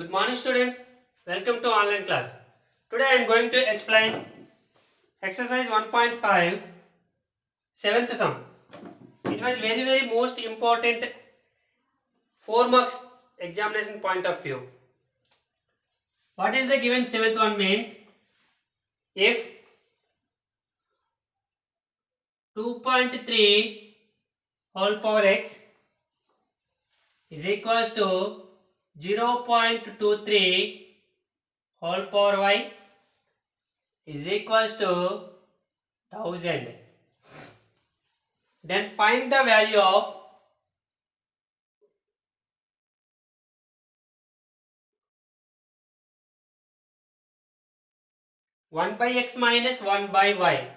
Good morning students, welcome to online class. Today I am going to explain exercise 1.5 seventh sum. It was very most important 4 marks examination point of view. What is the given seventh one means? If 2.3 whole power x is equals to 0.23 whole power y is equals to 1000. Then find the value of 1 by x minus 1 by y.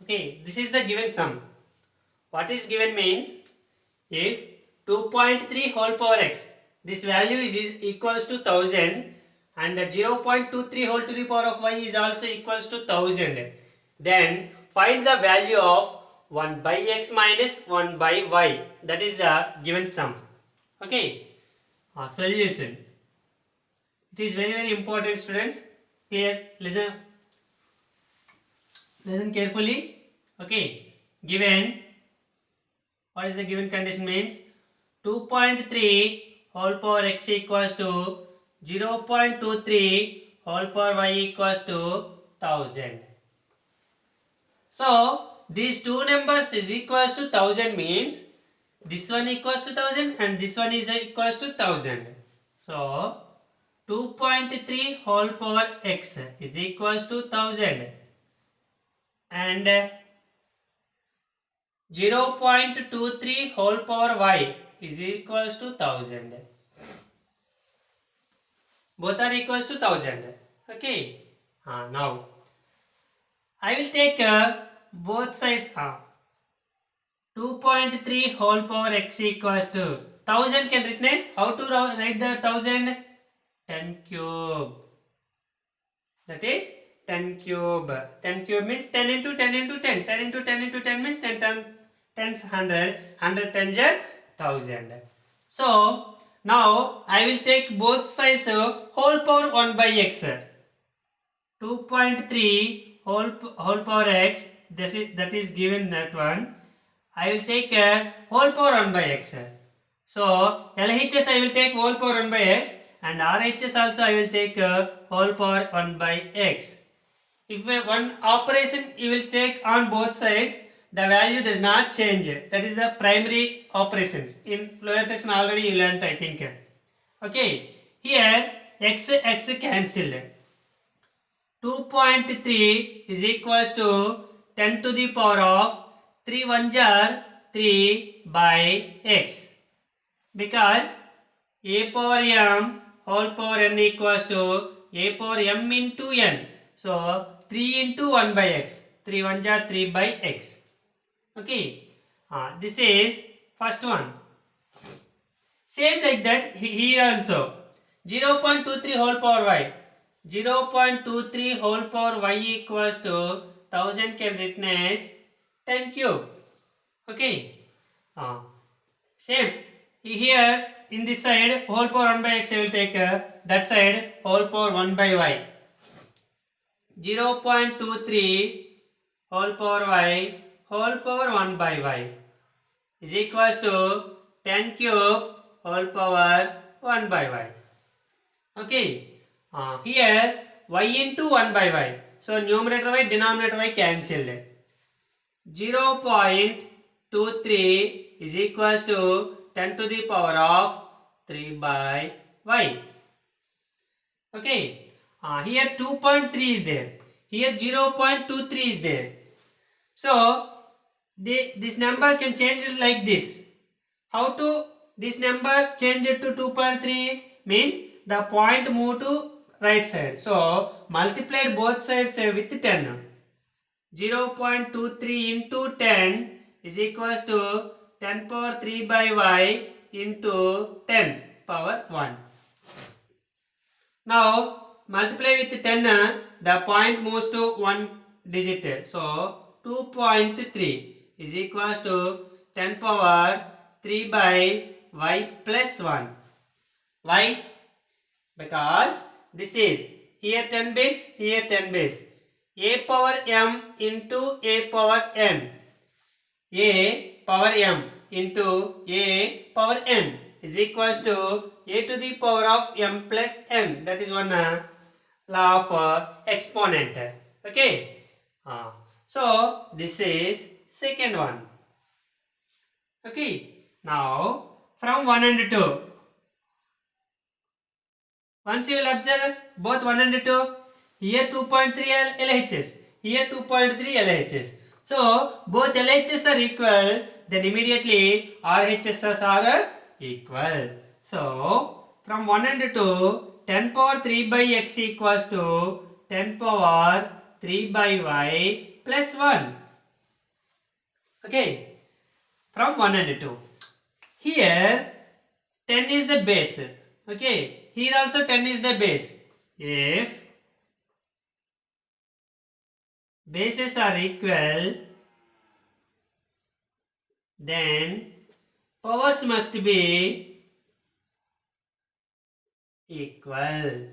Okay, this is the given sum. What is given means if 2.3 whole power x, this value is equals to 1000 and 0.23 whole to the power of y is also equals to 1000. Then find the value of 1 by x minus 1 by y. That is the given sum. Okay, solution. It is very important students. Clear? Listen carefully. Okay, given, what is the given condition means? 2.3 whole power x equals to 0.23 whole power y equals to 1000. So these two numbers is equals to 1000 means this one equals to 1000 and this one is equals to 1000. So 2.3 whole power x is equals to 1000 and 0.23 whole power y is equals to 1000. Both are equals to 1000. Okay. Now I will take both sides. 2.3 whole power x equals to 1000 can written as how to write the 1000? 10 cube. That is 10 cube. 10 cube means 10 into 10 into 10. 10 into 10 into 10 means 10 tens 100. 100 tens are 1000. So now I will take both sides whole power 1 by x. 2.3 whole power x. That is given that one. I will take whole power 1 by x. So LHS I will take whole power 1 by x and RHS also I will take whole power 1 by x. If one operation you will take on both sides, the value does not change. That is the primary operations. In lower section already you learnt, I think. Okay. Here x cancelled. 2.3 is equals to 10 to the power of 3 1s are 3 by x. Because a power m whole power n equals to a power m into n. So 3 into 1 by x. 3 1s are 3 by x. Okay. This is first one. Same like that here also. 0.23 whole power y. 0.23 whole power y equals to 1000 can written as 10 cube. Okay. Same. Here in this side whole power 1 by x I will take that side whole power 1 by y. 0.23 whole power y whole power 1 by y is equals to 10 cube whole power 1 by y. Okay. Here y into 1 by y. So numerator y denominator y cancelled. 0.23 is equals to 10 to the power of 3 by y. Okay. Here 2.3 is there. Here 0.23 is there. So this number can change it like this. How to this number change it to 2.3 means the point move to right side. So multiplied both sides with 10. 0.23 into 10 is equals to 10 power 3 by y into 10 power 1. Now multiply with 10, the point moves to 1 digit. So 2.3 is equals to 10 power 3 by y plus 1. Why? Because this is here 10 base, here 10 base. A power m into a power n. A power m into a power n is equals to a to the power of m plus n. That is one law of exponent. Okay. So this is second one. Okay. Now from 1 and 2. Once you will observe both 1 and 2, here 2.3 LHS, here 2.3 LHS. So both LHS are equal, then immediately RHS are equal. So from 1 and 2, 10 power 3 by x equals to 10 power 3 by y plus 1. Okay, from 1 and 2. Here 10 is the base. Okay, here also 10 is the base. If bases are equal, then powers must be equal.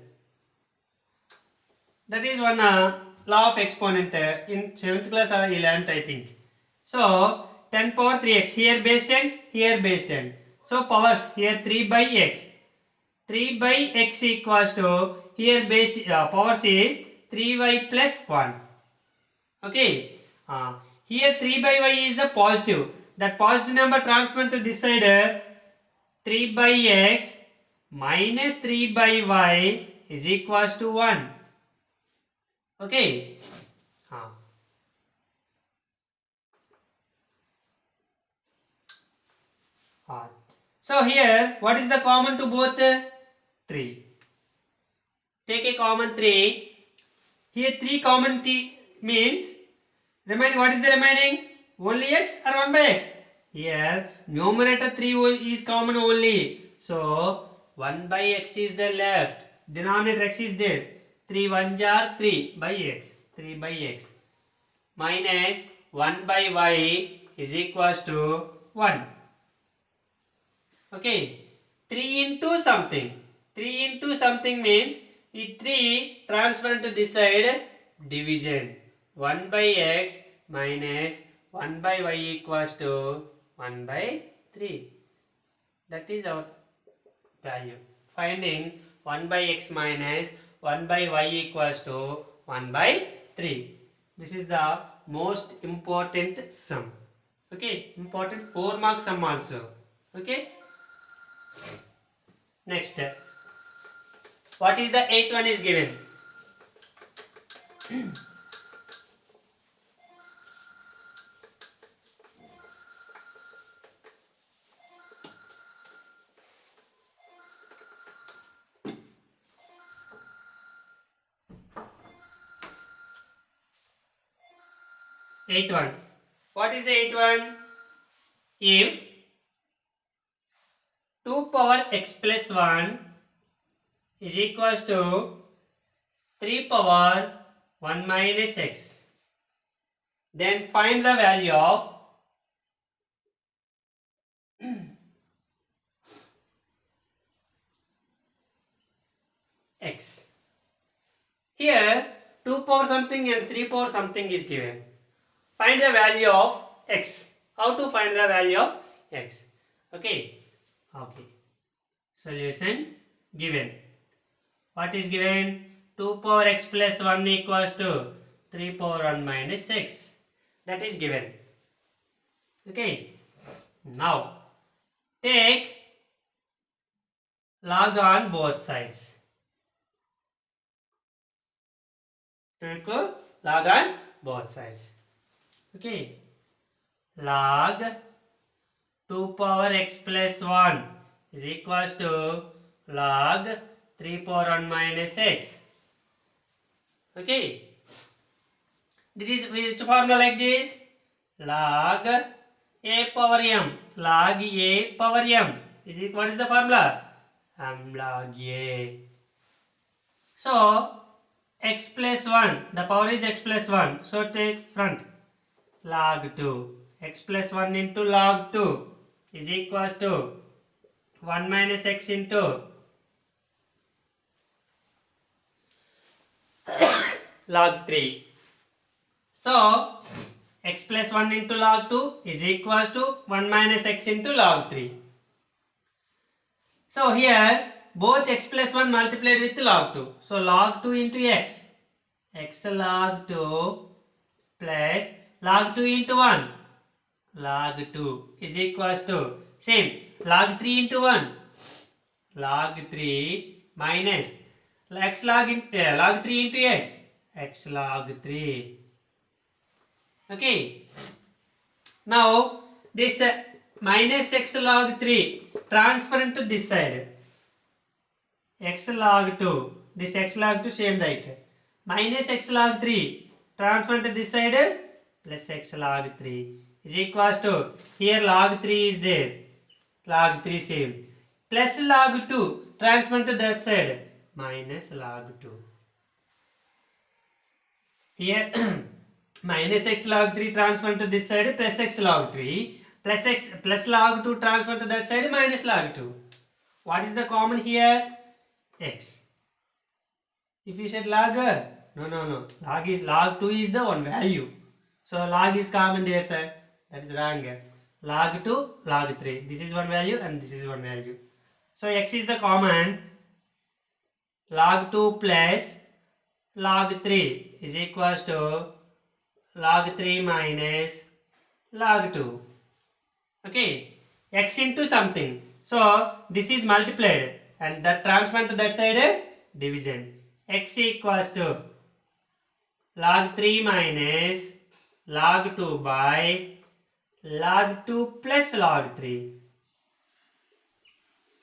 That is one law of exponent in 7th class or 11th, I think. So 10 power 3x, here base 10, here base 10. So powers here 3 by x. 3 by x equals to here base powers is 3y plus 1. Okay. Here 3 by y is the positive. That positive number transferred to this side 3 by x minus 3 by y is equals to 1. Okay. So here what is the common to both? 3. Take a common 3. Here 3 common means remaining, what is the remaining? Only x or 1 by x? Here numerator 3 is common only. So 1 by x is the left. Denominator x is there. 3 1 jar 3 by x. 3 by x. Minus 1 by y is equals to 1. Okay. 3 into something. 3 into something means the 3 transferred to this side, division. 1 by x minus 1 by y equals to 1 by 3. That is our value. Finding 1 by x minus 1 by y equals to 1 by 3. This is the most important sum. Okay, important 4 mark sum also. Okay. Next, what is the 8th one is given? Eighth one. What is the 8th one? If 2 power x plus 1 is equals to 3 power 1 minus x, then find the value of x. Here 2 power something and 3 power something is given. Find the value of x. How to find the value of x? Okay. Solution given. What is given? 2 power x plus 1 equals to 3 power 1 minus x. That is given. Okay. Now take log on both sides. Take log on both sides. Okay. Log 2 power x plus 1 is equals to log 3 power 1 minus x. Okay. This is which formula like this? Log a power m. Log a power m. What is the formula? Log a. So x plus 1. The power is x plus 1. So take front. Log 2. X plus 1 into log 2 is equals to 1 minus x into log 3. So x plus 1 into log 2 is equals to 1 minus x into log 3. So here both x plus 1 multiplied with log 2. So log 2 into x log 2 plus log 2 into 1, log 2 is equals to same log 3 into 1, log 3 minus x log, log 3 into x log 3. Okay. Now this minus x log 3 transfer into this side. X log 2. This x log 2 same right. Minus x log 3 transfer to this side plus x log 3 is equals to here log 3 is there. Log 3 same. Plus log 2 transfer to that side minus log 2. Here minus x log 3 transfer to this side plus x log 3 plus x plus log 2 transfer to that side minus log 2. What is the common here? X. If you said log, no. Log 2 is the one value. So log is common there, sir. That is wrong. Log 2, log 3. This is one value and this is one value. So x is the common. Log 2 plus log 3 is equals to log 3 minus log 2. Okay. X into something. So this is multiplied and that transfer to that side division. X equals to log 3 minus log 2 by log 2 plus log 3.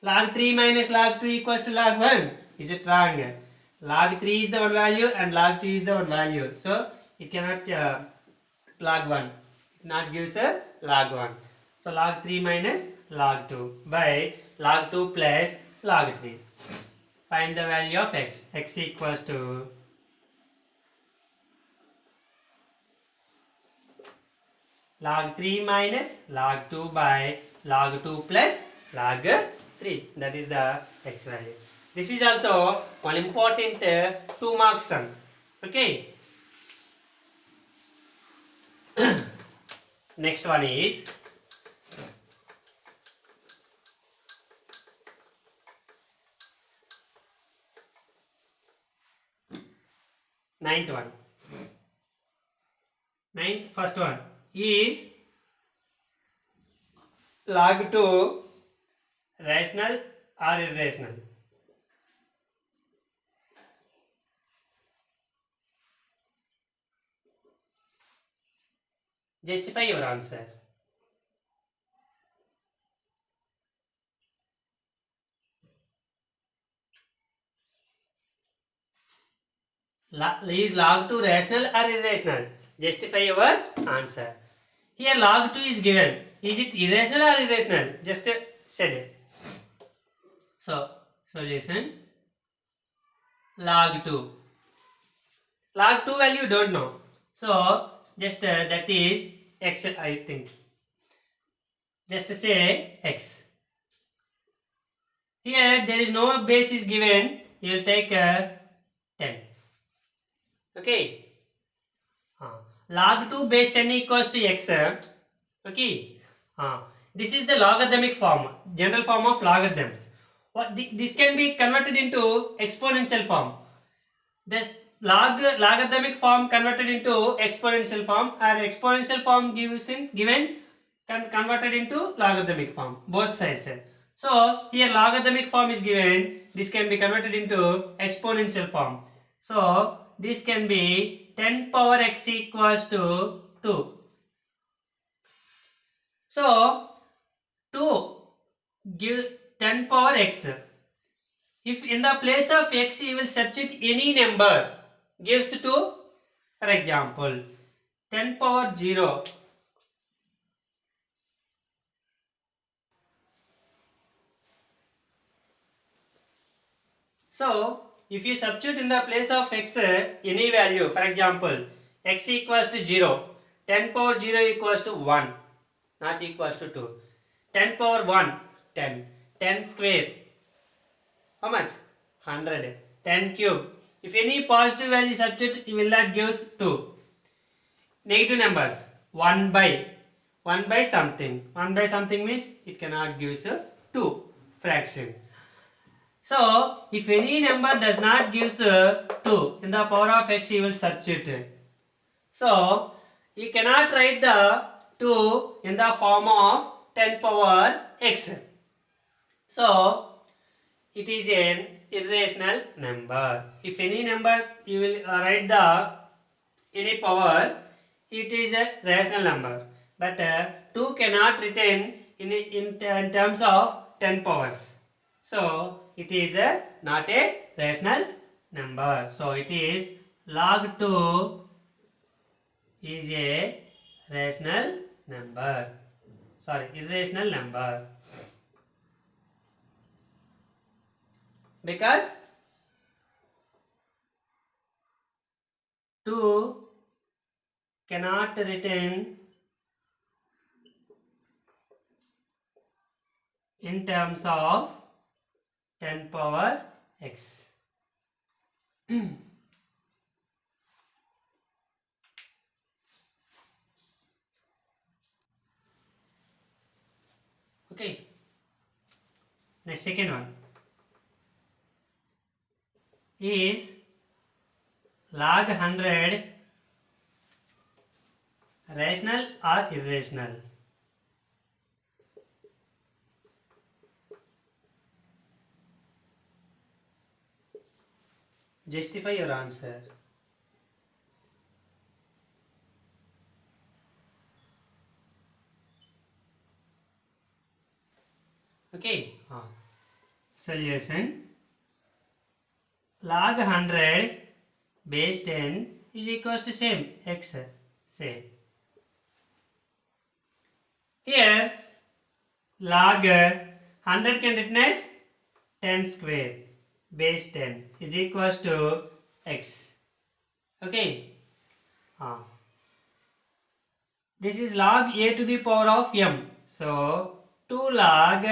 Log 3 minus log 2 equals to log 1. Is it wrong? Log 3 is the one value and log 2 is the one value. So it cannot log 1. It not gives a log 1. So log 3 minus log 2 by log 2 plus log 3. Find the value of x. X equals to log 3 minus log 2 by log 2 plus log 3. That is the x value. This is also one important 2 mark sum. Okay. Next one is ninth one. First one is log 2 rational or irrational. Justify your answer. Is log 2 rational or irrational? Justify your answer. Here log 2 is given. Is it irrational or irrational? Just said it. So solution log 2. Log 2 value don't know. So just that is x, I think. Just say x. Here there is no base is given. You will take 10. Okay. Log 2 base 10 equals to x. Okay. This is the logarithmic form, general form of logarithms. This can be converted into exponential form. This logarithmic form converted into exponential form, or exponential form given converted into logarithmic form. Both sides. So here logarithmic form is given. This can be converted into exponential form. So this can be 10 power x equals to 2. So 2 give 10 power x. If in the place of x you will substitute any number, gives to, for example, 10 power 0. So if you substitute in the place of x any value, for example, x equals to 0, 10 power 0 equals to 1, not equals to 2. 10 power 1, 10. 10 square, how much? 100. 10 cube, if any positive value substitute, you will not give 2. Negative numbers, 1 by something. 1 by something means it cannot give 2 fraction. So, if any number does not give 2 in the power of x, you will substitute. So, you cannot write the 2 in the form of 10 power x. So, it is an irrational number. If any number you will write the any power, it is a rational number. But 2 cannot written in terms of 10 powers. So, it is not a rational number. So, it is log 2 is a rational number. Sorry, irrational number. Because 2 cannot written in terms of 10 power x. Okay. The second one is log 100 rational or irrational? Justify your answer. Okay. Solution. Log 100 base 10 is equals to same x. Say. Here log 100 can written as 10 square base 10 is equals to x. Okay. This is log a to the power of m. So 2 log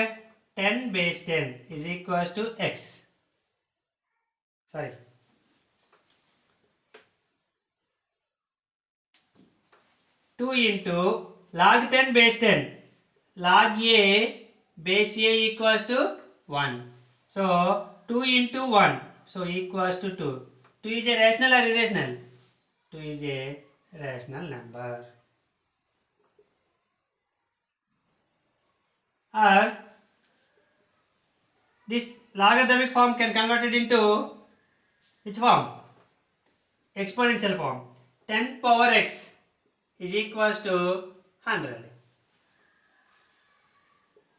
10 base 10 is equals to x. Sorry. 2 into log 10 base 10. Log a base a equals to 1. So 2 into 1. So equals to 2. 2 is a rational or irrational? 2 is a rational number. Or this logarithmic form can convert it into which form? Exponential form. 10 power x is equals to 100.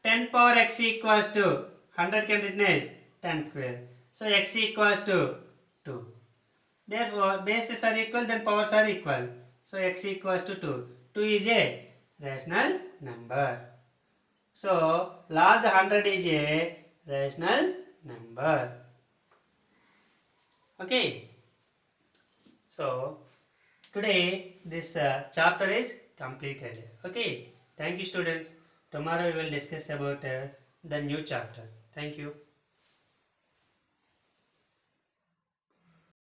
10 power x equals to 100 can written as 10 square. So x equals to 2. Therefore bases are equal, then powers are equal. So x equals to 2. 2 is a rational number. So log 100 is a rational number. Okay. So today this chapter is completed. Okay. Thank you students. Tomorrow we will discuss about the new chapter. Thank you.